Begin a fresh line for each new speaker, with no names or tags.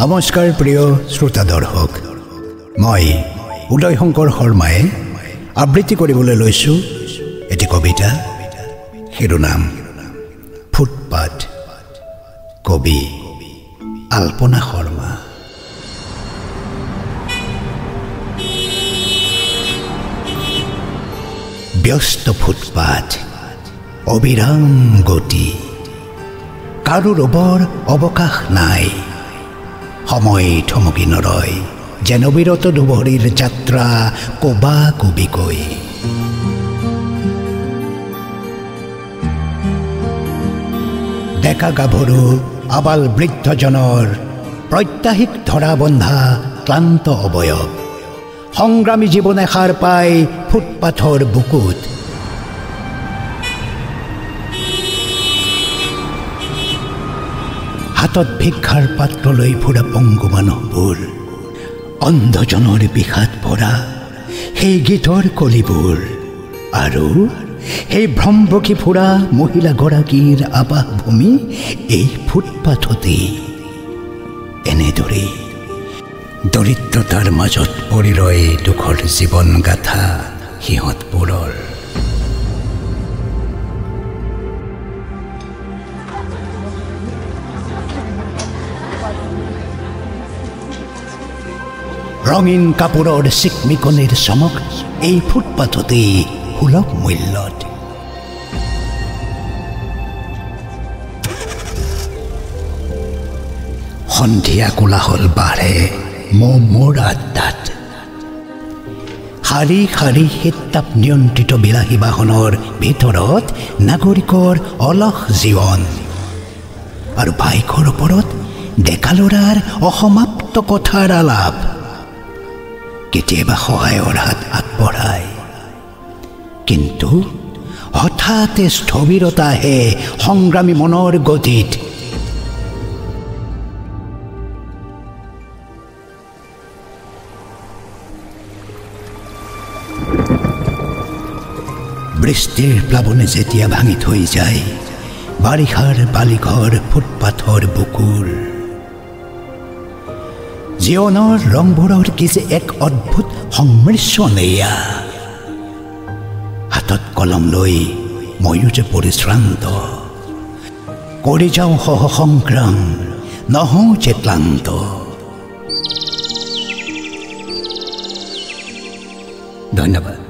নমস্কাৰ প্ৰিয় শ্ৰোতা দৰ্শক মই উদয় শংকৰ শৰ্মাই আবৃত্তি কৰিবলৈ লৈছোঁ এটি কবিতা শিৰোনাম ফুটপাথ কবি আলপনা শৰ্মা ব্যস্ত ফুটপাথ অবিৰাম গতি কাৰো ৰবৰ অৱকাশ নাই সময় থমকি নৰয় যেন বিৰত দুবৰীৰ যাত্ৰা কবা কবিকৈ ডেকা গাভৰু আবাল বৃদ্ধজনৰ প্ৰত্যাহিক ধৰা বন্ধা ক্লান্ত অৱয়ব সংগ্ৰামী জীৱনে সাৰ পায় ফুটপাথৰ বুকুত হাতত ভিক্ষাৰ পাত্ৰ লৈ ফুৰা পংগু মানুহবোৰ অন্ধজনৰ বিষাদ ভৰা সেই গীতৰ কলিবোৰ আৰু সেই ভ্ৰমবকি ফুৰা মহিলাগৰাকীৰ আবাসভূমি এই ফুটপাথতে এনেদৰে দৰিদ্ৰতাৰ মাজত পৰি ৰয় দুখৰ জীৱন গাথা সিহঁতবোৰৰ ৰঙীন কাপোৰৰ চিকমিকনিৰ চমক এই ফুটপাথতে সুলভ মূল্যত সন্ধিয়া কোলাহল বাঢ়ে মোৰ আড্ডাত শাৰী শাৰী শীতাপ নিয়ন্ত্ৰিত বিলাসী বাহনৰ ভিতৰত নাগৰিকৰ অলস জীৱন আৰু বাইকৰ ওপৰত ডেকা ল'ৰাৰ অসমাপ্ত কথাৰ আলাপ কেতিয়াবা সহায়ৰ হাত আগবঢ়ায় কিন্তু হঠাতে স্থবিৰতা আহে সংগ্ৰামী মনৰ গতিত বৃষ্টিৰ প্লাৱনে যেতিয়া ভাঙি থৈ যায় বাৰিষাৰ বালিঘৰ ফুটপাথৰ বুকুৰ জীৱনৰ ৰংবোৰৰ কি যে এক অদ্ভুত সংমিশ্ৰণ এয়া হাতত কলম লৈ ময়ো যে পৰিশ্ৰান্ত কৰি যাওঁ সহ সংগ্ৰাম নহওঁ যে ক্লান্ত ধন্যবাদ।